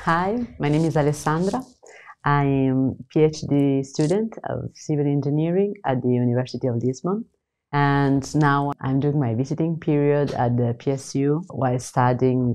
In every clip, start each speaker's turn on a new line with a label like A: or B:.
A: Hi, my name is Alessandra. I am a PhD student of civil engineering at the University of Lisbon. And now I'm doing my visiting period at the PSU while studying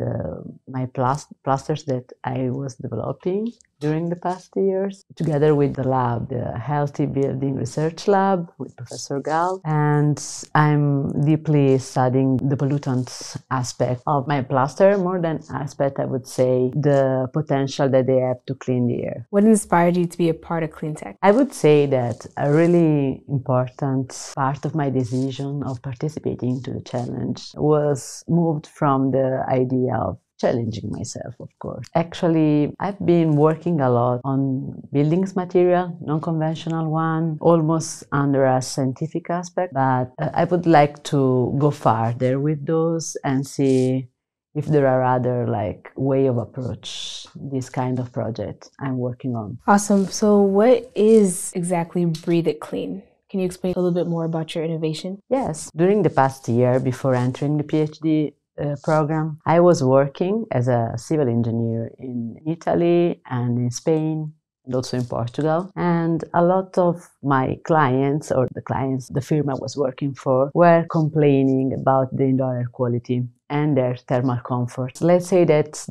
A: my plasters that I was developing during the past years, together with the lab, the Healthy Building Research Lab with Professor Gal. And I'm deeply studying the pollutants aspect of my plaster, more than aspect, I would say, the potential that they have to clean the air.
B: What inspired you to be a part of Cleantech?
A: I would say that a really important part of my decision of participating to the challenge was moved from the idea of challenging myself, of course. Actually, I've been working a lot on buildings material, non-conventional one, almost under a scientific aspect, but I would like to go farther with those and see if there are other way of approach this kind of project I'm working on.
B: Awesome. So what is exactly BreatheitClean? Can you explain a little bit more about your innovation?
A: Yes. During the past year, before entering the PhD program, I was working as a civil engineer in Italy and in Spain, and also in Portugal. And a lot of my clients, or the clients the firm I was working for, were complaining about the indoor air quality and their thermal comfort. Let's say that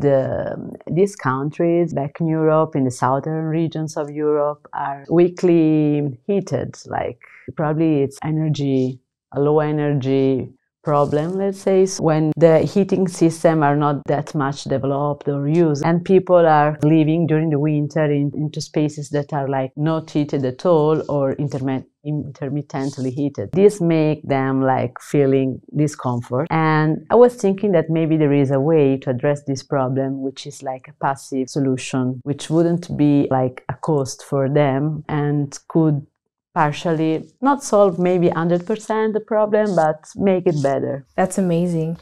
A: these countries back in Europe, in the southern regions of Europe, are weakly heated. Probably it's a low energy problem, let's say, when the heating system are not that much developed or used, and people are living during the winter into spaces that are not heated at all or intermittently heated. This make them feeling discomfort, and I was thinking that maybe there is a way to address this problem, which is a passive solution, which wouldn't be a cost for them and could partially not solve maybe 100% the problem, but make it better.
B: That's amazing.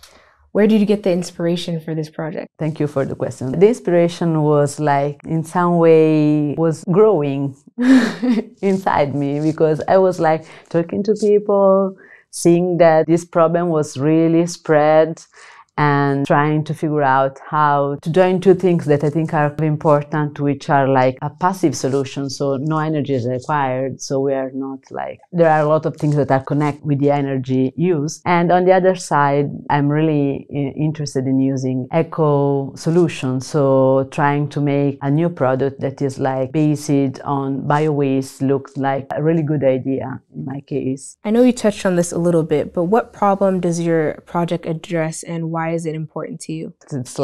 B: Where did you get the inspiration for this project?
A: Thank you for the question. The inspiration was in some way was growing inside me, because I was talking to people, seeing that this problem was really spread, and trying to figure out how to join two things that I think are important, which are a passive solution, so no energy is required, so we are not there are a lot of things that are connected with the energy used. And on the other side, I'm really interested in using eco solutions, so trying to make a new product that is based on bio-waste looked like a really good idea in my case.
B: I know you touched on this a little bit, but what problem does your project address, and why is it important to you?
A: It's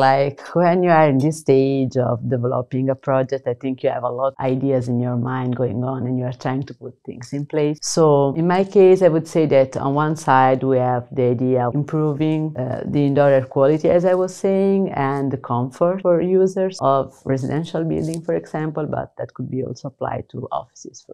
A: when you are in this stage of developing a project, I think you have a lot of ideas in your mind going on and you are trying to put things in place. So in my case, I would say that on one side we have the idea of improving the indoor air quality, as I was saying, and the comfort for users of residential building, for example, but that could be also applied to offices,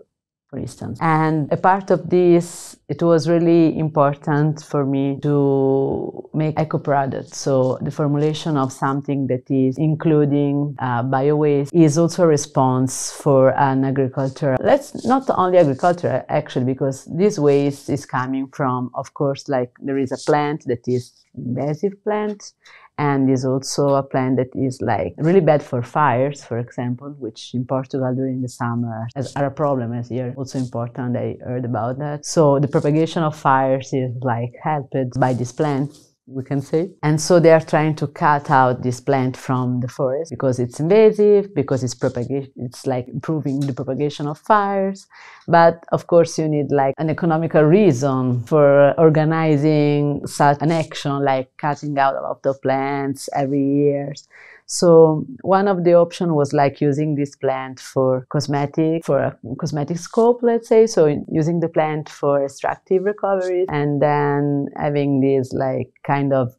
A: for instance. And a part of this, it was really important for me to make eco products. So the formulation of something that is including bio-waste is also a response for an agriculture. Not only agriculture, actually, because this waste is coming from, of course, there is a plant that is invasive plant, and is also a plant that is really bad for fires, for example, which in Portugal during the summer are a problem as here. Also important, I heard about that. So the propagation of fires is helped by this plant, we can say. And so they are trying to cut out this plant from the forest because it's invasive, because it's improving the propagation of fires. But of course you need an economical reason for organizing such an action, cutting out a lot of plants every year. So one of the options was using this plant for a cosmetic scope, let's say, so using the plant for extractive recovery, and then having these kind of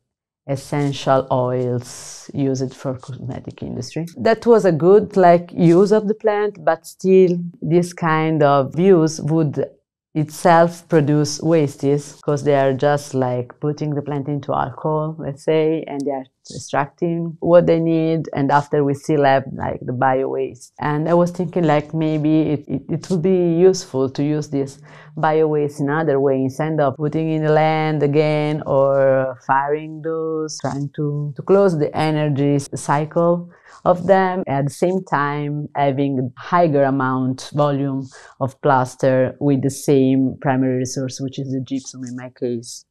A: essential oils used for cosmetic industry. That was a good use of the plant, but still this kind of use would itself produce wastes, because they are just putting the plant into alcohol, let's say, and they are extracting what they need, and after we still have like the bio waste. And I was thinking like maybe it would be useful to use this bio waste in other way instead of putting in the land again or firing those, trying to close the energy cycle of them, at the same time having higher volume of plaster with the same primary resource, which is the gypsum in my case.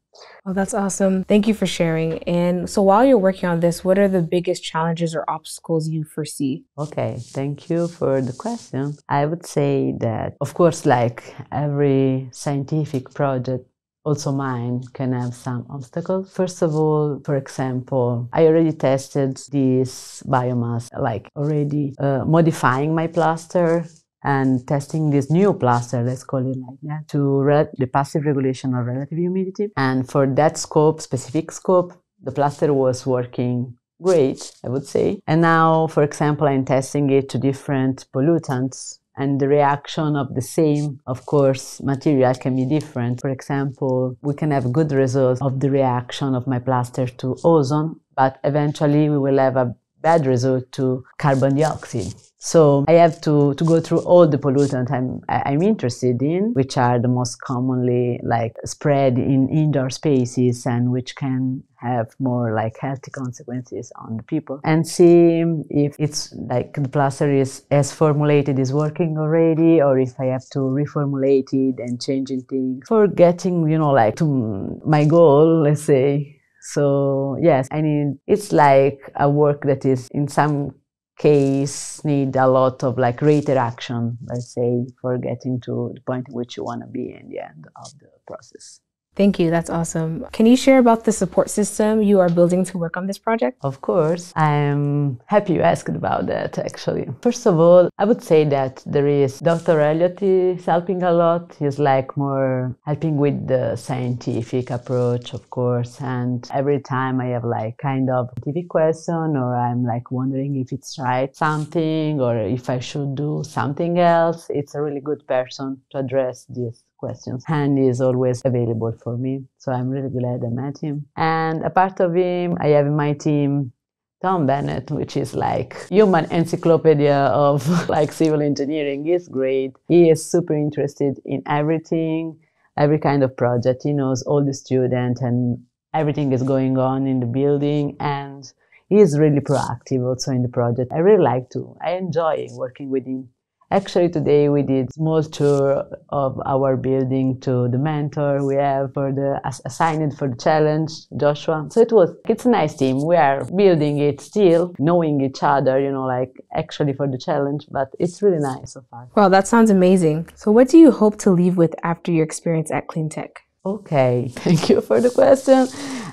B: Oh, that's awesome. Thank you for sharing. And so while you're working on this, what are the biggest challenges or obstacles you foresee?
A: Okay, thank you for the question. I would say that, of course, like every scientific project, also mine can have some obstacles. First of all, for example, I already tested this biomass, like already modifying my plaster and testing this new plaster, let's call it like that, to the passive regulation of relative humidity. And for that scope, specific scope, the plaster was working great, I would say. And now, for example, I'm testing it to different pollutants, and the reaction of the same, of course, material can be different. For example, we can have good results of the reaction of my plaster to ozone, but eventually we will have a bad result to carbon dioxide. So I have to go through all the pollutants I'm interested in, which are the most commonly like spread in indoor spaces and which can have more like healthy consequences on the people, and see if it's like the plaster is as formulated is working already, or if I have to reformulate it and changing things for getting, you know, like to my goal, let's say. So yes, I mean, it's like a work that is in some case need a lot of like greater action, let's say, for getting to the point in which you want to be in the end of the process.
B: Thank you. That's awesome. Can you share about the support system you are building to work on this project?
A: Of course. I'm happy you asked about that, actually. First of all, I would say that there is Dr. Elliot is helping a lot. He's like more helping with the scientific approach, of course. And every time I have like kind of scientific question, or I'm like wondering if it's right something, or if I should do something else, it's a really good person to address this questions, and he is always available for me. So I'm really glad I met him. And a part of him, I have in my team Tom Bennett, which is like human encyclopedia of like civil engineering. He's great. He is super interested in everything, every kind of project. He knows all the students and everything is going on in the building, and he is really proactive also in the project. I enjoy working with him. Actually, today we did a small tour of our building to the mentor we have for the assigned for the challenge, Joshua. So it's a nice team. We are building it still, knowing each other, you know, like actually for the challenge, but it's really nice so far.
B: Wow, that sounds amazing. So what do you hope to leave with after your experience at Cleantech?
A: Okay, thank you for the question.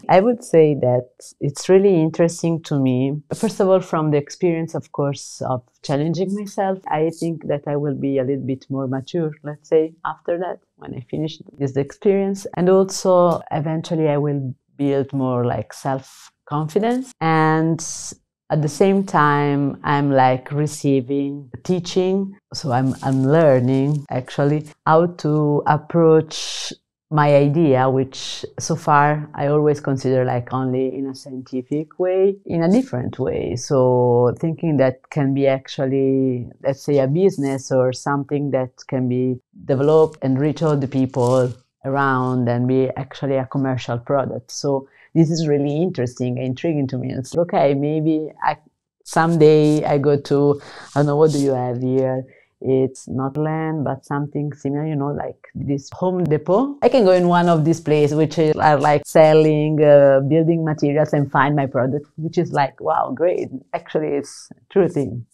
A: I would say that it's really interesting to me. First of all, from the experience, of course, of challenging myself, I think that I will be a little bit more mature, let's say, after that, when I finish this experience. And also, eventually, I will build more like self-confidence. And at the same time, I'm like receiving teaching. So I'm learning, actually, how to approach my idea, which so far I always consider like only in a scientific way, in a different way. So thinking that can be actually, let's say, a business or something that can be developed and reach all the people around and be actually a commercial product. So this is really interesting and intriguing to me. It's okay, maybe someday I go to, I don't know, what do you have here? It's not land, but something similar, you know, like this Home Depot. I can go in one of these places which are like selling building materials and find my product, which is like, wow, great. Actually, it's a true thing.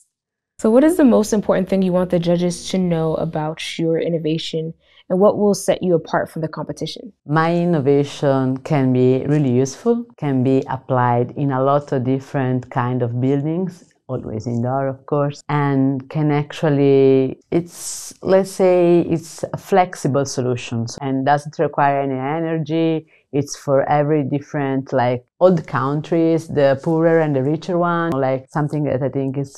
B: So what is the most important thing you want the judges to know about your innovation, and what will set you apart from the competition?
A: My innovation can be really useful, can be applied in a lot of different kind of buildings, always indoor, of course, and can actually, let's say, it's a flexible solution and doesn't require any energy. It's for every different, like all the countries, the poorer and the richer one, like something that I think is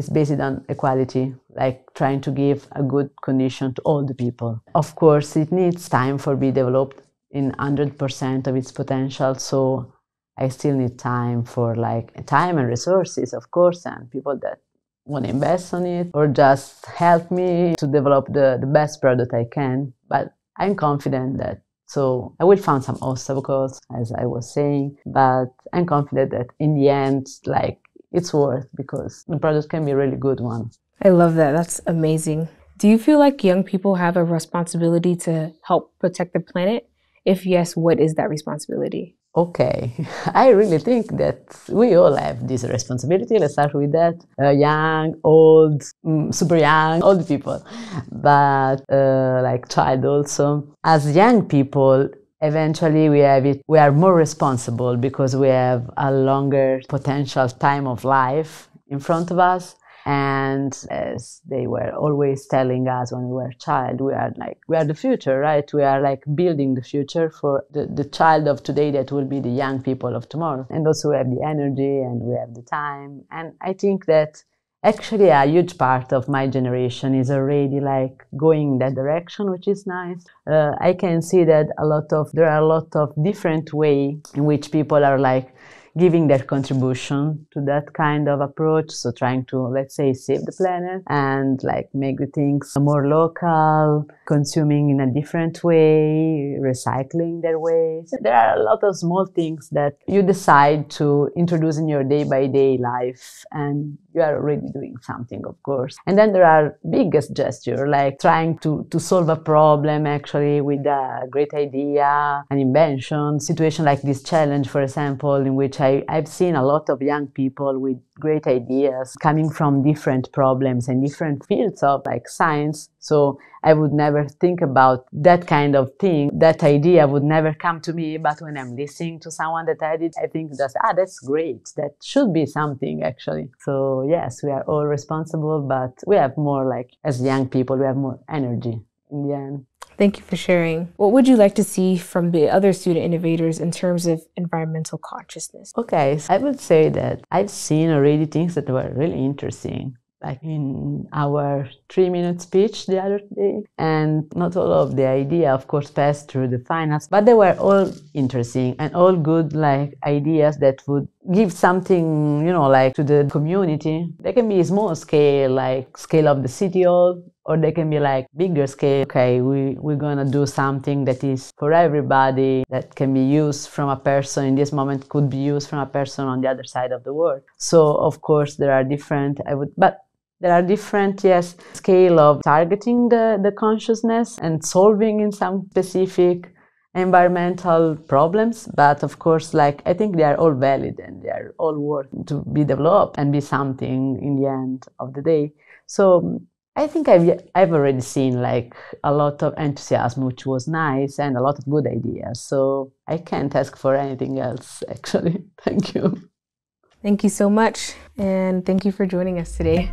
A: based on equality, like trying to give a good condition to all the people. Of course, it needs time for be developed in 100% of its potential. So I still need time for like time and resources, of course, and people that want to invest on it or just help me to develop the best product I can. But I'm confident that, so I will find some obstacles, as I was saying, but I'm confident that in the end, like, it's worth, because the product can be a really good one.
B: I love that. That's amazing. Do you feel like young people have a responsibility to help protect the planet? If yes, what is that responsibility?
A: Okay, I really think that we all have this responsibility. Let's start with that. Young, old, super young, old people, but like child also. As young people, eventually we are more responsible because we have a longer potential time of life in front of us. And as they were always telling us when we were a child, we are the future, right? We are like building the future for the child of today that will be the young people of tomorrow. And also we have the energy and we have the time. And I think that actually a huge part of my generation is already like going that direction, which is nice. I can see that there are a lot of different ways in which people are like giving their contribution to that kind of approach. So trying to, let's say, save the planet and like make the things more local, consuming in a different way, recycling their waste. There are a lot of small things that you decide to introduce in your day-by-day life, and you are already doing something, of course. And then there are biggest gesture, like trying to solve a problem actually with a great idea, an invention, situation like this challenge, for example, in which I've seen a lot of young people with great ideas coming from different problems and different fields of like science. So I would never think about that kind of thing. That idea would never come to me. But when I'm listening to someone that I did, I think that's great. That should be something actually. So yes, we are all responsible, but we have more, like, as young people, we have more energy in the end.
B: Thank you for sharing. What would you like to see from the other student innovators in terms of environmental consciousness?
A: Okay, so I would say that I've seen already things that were really interesting, like in our 3-minute speech the other day. And not all of the idea, of course, passed through the finals, but they were all interesting and all good, like, ideas that would give something, like, to the community. They can be small scale, like scale of the city hall, or they can be like bigger scale. Okay, we're gonna do something that is for everybody, that can be used from a person in this moment, could be used from a person on the other side of the world. So of course there are different, yes, scale of targeting the consciousness and solving in some specific environmental problems. But of course, like, I think they are all valid and they are all worth to be developed and be something in the end of the day. So I think I've already seen like a lot of enthusiasm, which was nice, and a lot of good ideas. So I can't ask for anything else, actually. Thank you.
B: Thank you so much, and thank you for joining us today.